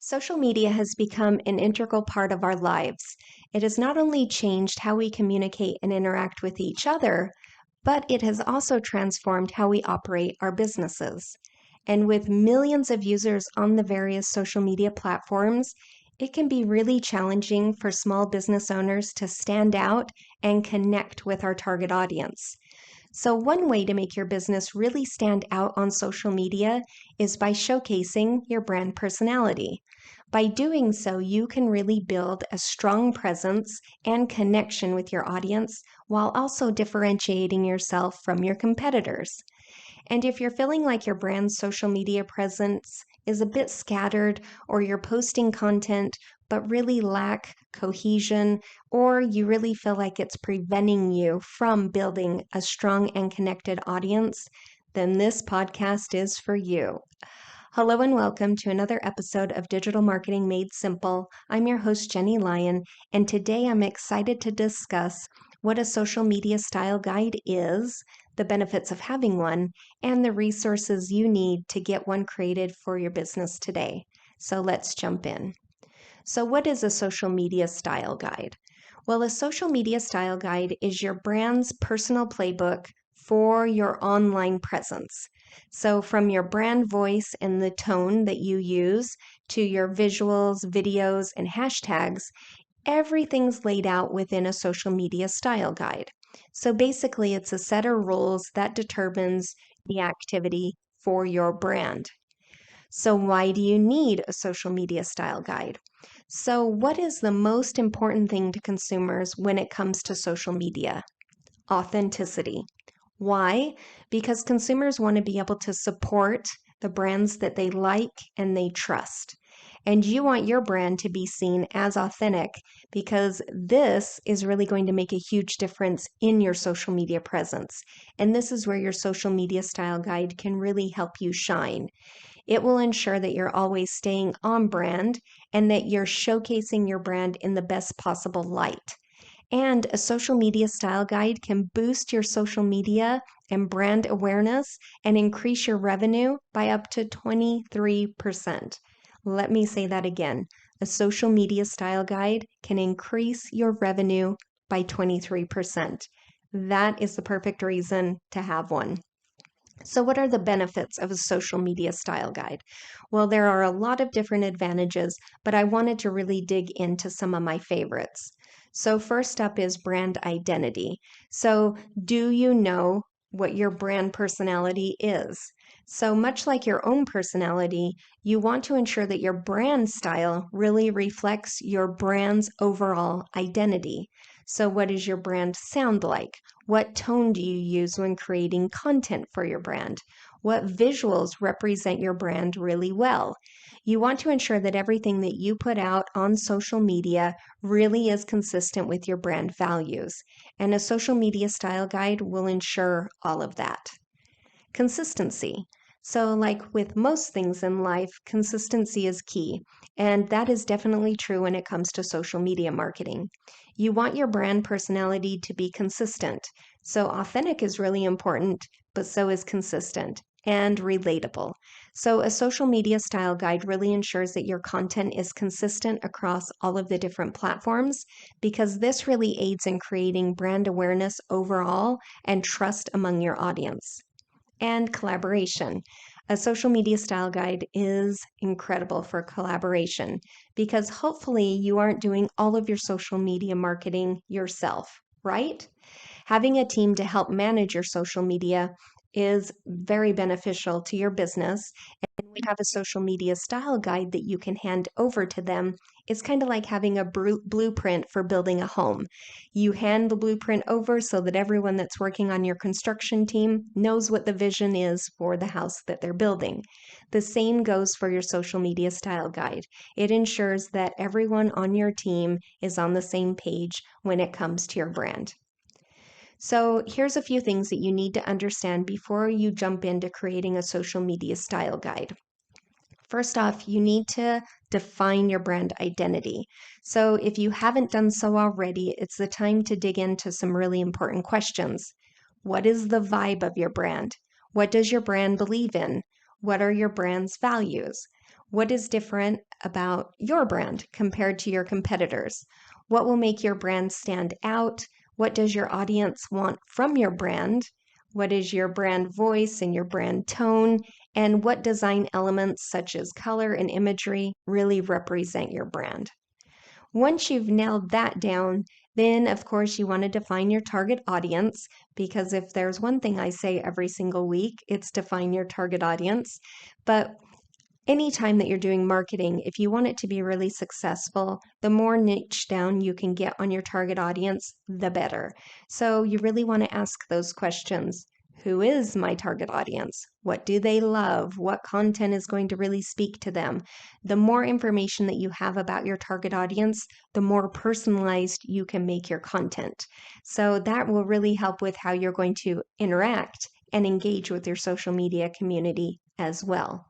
Social media has become an integral part of our lives. It has not only changed how we communicate and interact with each other, but it has also transformed how we operate our businesses. And with millions of users on the various social media platforms, it can be really challenging for small business owners to stand out and connect with our target audience. So, one way to make your business really stand out on social media is by showcasing your brand personality. By doing so, you can really build a strong presence and connection with your audience while also differentiating yourself from your competitors. And if you're feeling like your brand's social media presence is a bit scattered, or you're posting content but really lack cohesion, or you really feel like it's preventing you from building a strong and connected audience, then this podcast is for you. Hello and welcome to another episode of Digital Marketing Made Simple. I'm your host, Jennie Lyon, and today I'm excited to discuss what a social media style guide is, the benefits of having one, and the resources you need to get one created for your business today. So let's jump in. So what is a social media style guide? Well, a social media style guide is your brand's personal playbook for your online presence. So from your brand voice and the tone that you use to your visuals, videos, and hashtags, everything's laid out within a social media style guide. So basically, it's a set of rules that determines the activity for your brand. So why do you need a social media style guide? So what is the most important thing to consumers when it comes to social media? Authenticity. Why? Because consumers want to be able to support the brands that they like and they trust. And you want your brand to be seen as authentic because this is really going to make a huge difference in your social media presence. And this is where your social media style guide can really help you shine. It will ensure that you're always staying on brand and that you're showcasing your brand in the best possible light. And a social media style guide can boost your social media and brand awareness and increase your revenue by up to 23%. Let me say that again. A social media style guide can increase your revenue by 23%. That is the perfect reason to have one. So what are the benefits of a social media style guide? Well, there are a lot of different advantages, but I wanted to really dig into some of my favorites. So first up is brand identity. So do you know what your brand personality is? So much like your own personality, you want to ensure that your brand style really reflects your brand's overall identity. So what does your brand sound like? What tone do you use when creating content for your brand? What visuals represent your brand really well? You want to ensure that everything that you put out on social media really is consistent with your brand values. And a social media style guide will ensure all of that. Consistency. So, like with most things in life, consistency is key. And that is definitely true when it comes to social media marketing. You want your brand personality to be consistent. So, authentic is really important, but so is consistent and relatable. So, a social media style guide really ensures that your content is consistent across all of the different platforms because this really aids in creating brand awareness overall and trust among your audience. And collaboration. A social media style guide is incredible for collaboration because hopefully you aren't doing all of your social media marketing yourself, right? Having a team to help manage your social media is very beneficial to your business. And when you have a social media style guide that you can hand over to them, it's kind of like having a blueprint for building a home. You hand the blueprint over so that everyone that's working on your construction team knows what the vision is for the house that they're building. The same goes for your social media style guide. It ensures that everyone on your team is on the same page when it comes to your brand. So here's a few things that you need to understand before you jump into creating a social media style guide. First off, you need to define your brand identity. So if you haven't done so already, it's the time to dig into some really important questions. What is the vibe of your brand? What does your brand believe in? What are your brand's values? What is different about your brand compared to your competitors? What will make your brand stand out? What does your audience want from your brand? What is your brand voice and your brand tone? And what design elements, such as color and imagery, really represent your brand? Once you've nailed that down, then of course you want to define your target audience, because if there's one thing I say every single week, it's define your target audience. But anytime that you're doing marketing, if you want it to be really successful, the more niche down you can get on your target audience, the better. So you really want to ask those questions. Who is my target audience? What do they love? What content is going to really speak to them? The more information that you have about your target audience, the more personalized you can make your content. So that will really help with how you're going to interact and engage with your social media community as well.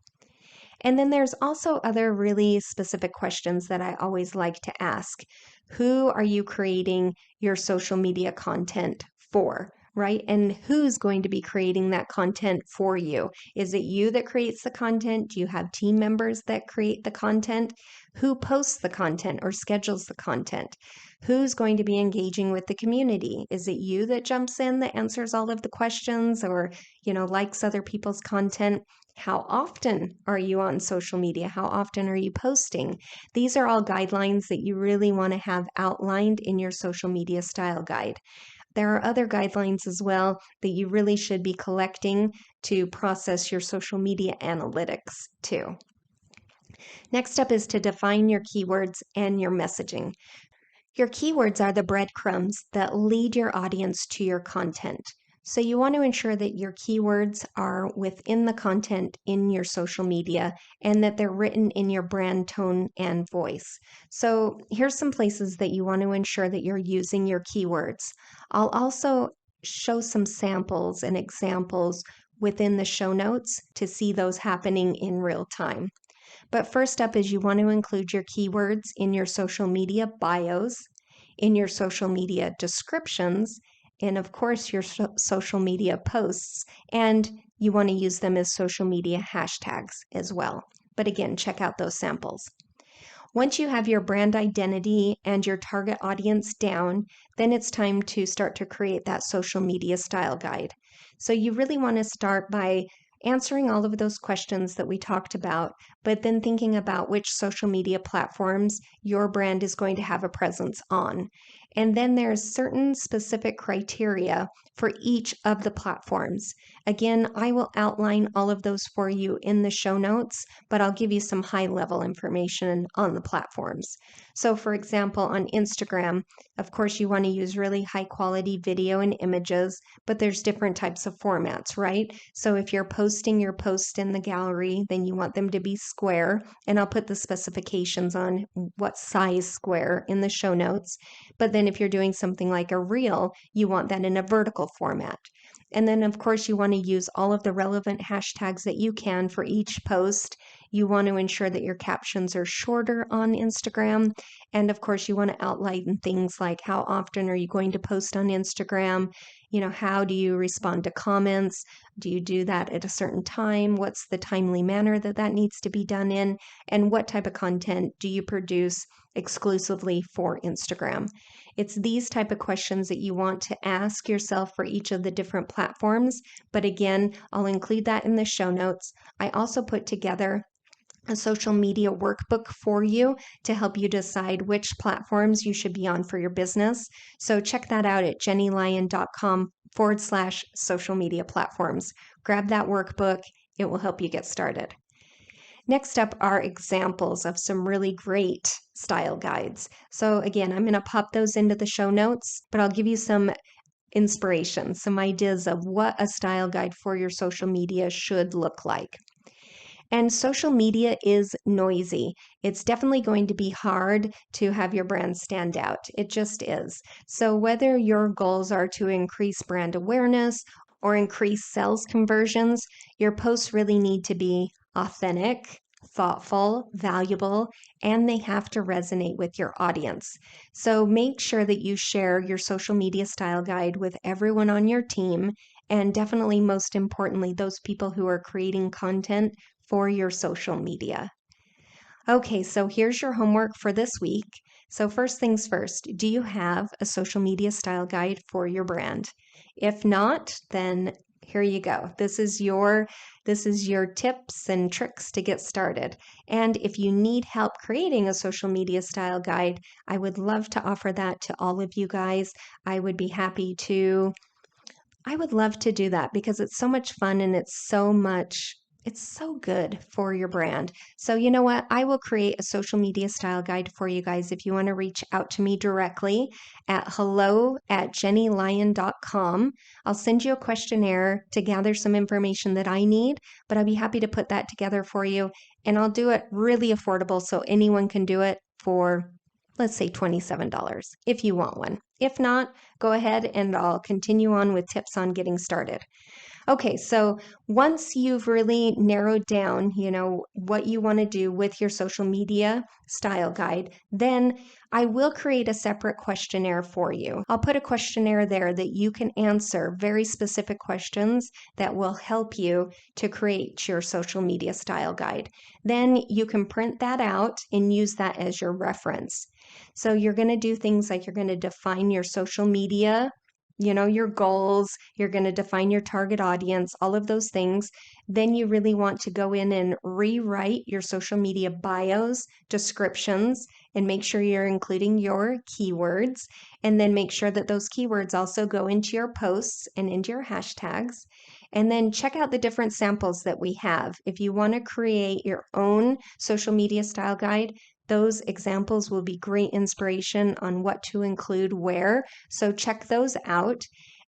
And then there's also other really specific questions that I always like to ask. Who are you creating your social media content for? Right? And who's going to be creating that content for you? Is it you that creates the content? Do you have team members that create the content? Who posts the content or schedules the content? Who's going to be engaging with the community? Is it you that jumps in, that answers all of the questions, or, likes other people's content? How often are you on social media? How often are you posting? These are all guidelines that you really want to have outlined in your social media style guide. There are other guidelines as well that you really should be collecting to process your social media analytics too. Next up is to define your keywords and your messaging. Your keywords are the breadcrumbs that lead your audience to your content. So you want to ensure that your keywords are within the content in your social media and that they're written in your brand tone and voice. So here's some places that you want to ensure that you're using your keywords. I'll also show some samples and examples within the show notes to see those happening in real time. But first up is you want to include your keywords in your social media bios, in your social media descriptions, and of course your social media posts, and you want to use them as social media hashtags as well. But again, check out those samples. Once you have your brand identity and your target audience down, then it's time to start to create that social media style guide. So you really want to start by answering all of those questions that we talked about, but then thinking about which social media platforms your brand is going to have a presence on. And then there's certain specific criteria for each of the platforms. Again, I will outline all of those for you in the show notes, but I'll give you some high-level information on the platforms. So for example, on Instagram, of course, you want to use really high-quality video and images, but there's different types of formats, right? So if you're posting your post in the gallery, then you want them to be square, and I'll put the specifications on what size square in the show notes. But then if you're doing something like a reel, you want that in a vertical format. And then, of course, you want to use all of the relevant hashtags that you can for each post. You want to ensure that your captions are shorter on Instagram. And of course, you want to outline things like how often are you going to post on Instagram? How do you respond to comments? Do you do that at a certain time? What's the timely manner that needs to be done in? And what type of content do you produce exclusively for Instagram? It's these type of questions that you want to ask yourself for each of the different platforms. But again, I'll include that in the show notes. I also put together a social media workbook for you to help you decide which platforms you should be on for your business. So check that out at jennylyon.com/social media platforms. Grab that workbook. It will help you get started. Next up are examples of some really great style guides. So again, I'm going to pop those into the show notes, but I'll give you some inspiration, some ideas of what a style guide for your social media should look like. And social media is noisy. It's definitely going to be hard to have your brand stand out. It just is. So whether your goals are to increase brand awareness or increase sales conversions, your posts really need to be authentic, thoughtful, valuable, and they have to resonate with your audience. So make sure that you share your social media style guide with everyone on your team, and definitely most importantly, those people who are creating content for your social media. Okay, so here's your homework for this week. So, first things first, do you have a social media style guide for your brand? If not, then here you go. This is your tips and tricks to get started. And if you need help creating a social media style guide, I would love to offer that to all of you guys. I would be happy to I would love to do that because it's so much fun and it's so good for your brand. So, you know what? I will create a social media style guide for you guys if you want to reach out to me directly at hello@jennielyon.com. I'll send you a questionnaire to gather some information that I need, but I'll be happy to put that together for you. And I'll do it really affordable so anyone can do it for, let's say, $27 if you want one. If not, go ahead and I'll continue on with tips on getting started. Okay, so once you've really narrowed down, what you want to do with your social media style guide, then I will create a separate questionnaire for you. I'll put a questionnaire there that you can answer very specific questions that will help you to create your social media style guide. Then you can print that out and use that as your reference. So you're going to do things like you're going to define your social media, your goals, you're going to define your target audience, all of those things. Then you really want to go in and rewrite your social media bios, descriptions, and make sure you're including your keywords. And then make sure that those keywords also go into your posts and into your hashtags. And then check out the different samples that we have. If you want to create your own social media style guide, those examples will be great inspiration on what to include where. So check those out.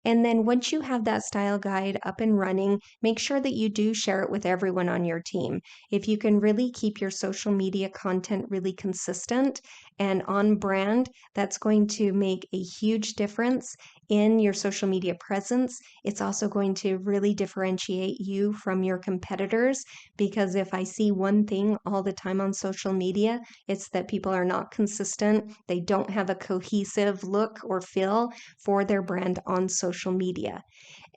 And then once you have that style guide up and running, make sure that you do share it with everyone on your team. If you can really keep your social media content really consistent and on brand, that's going to make a huge difference in your social media presence. It's also going to really differentiate you from your competitors, because if I see one thing all the time on social media, it's that people are not consistent. They don't have a cohesive look or feel for their brand on social media.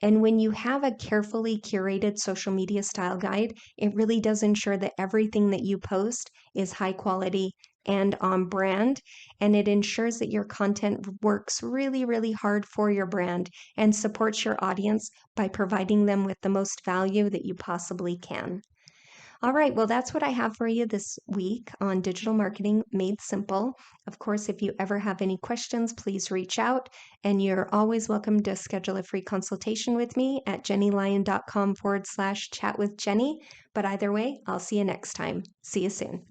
And when you have a carefully curated social media style guide, it really does ensure that everything that you post is high quality and on brand. And it ensures that your content works really, really hard for your brand and supports your audience by providing them with the most value that you possibly can. All right, well, that's what I have for you this week on Digital Marketing Made Simple. Of course, if you ever have any questions, please reach out, and you're always welcome to schedule a free consultation with me at jennielyon.com/chat with Jennie. But either way, I'll see you next time. See you soon.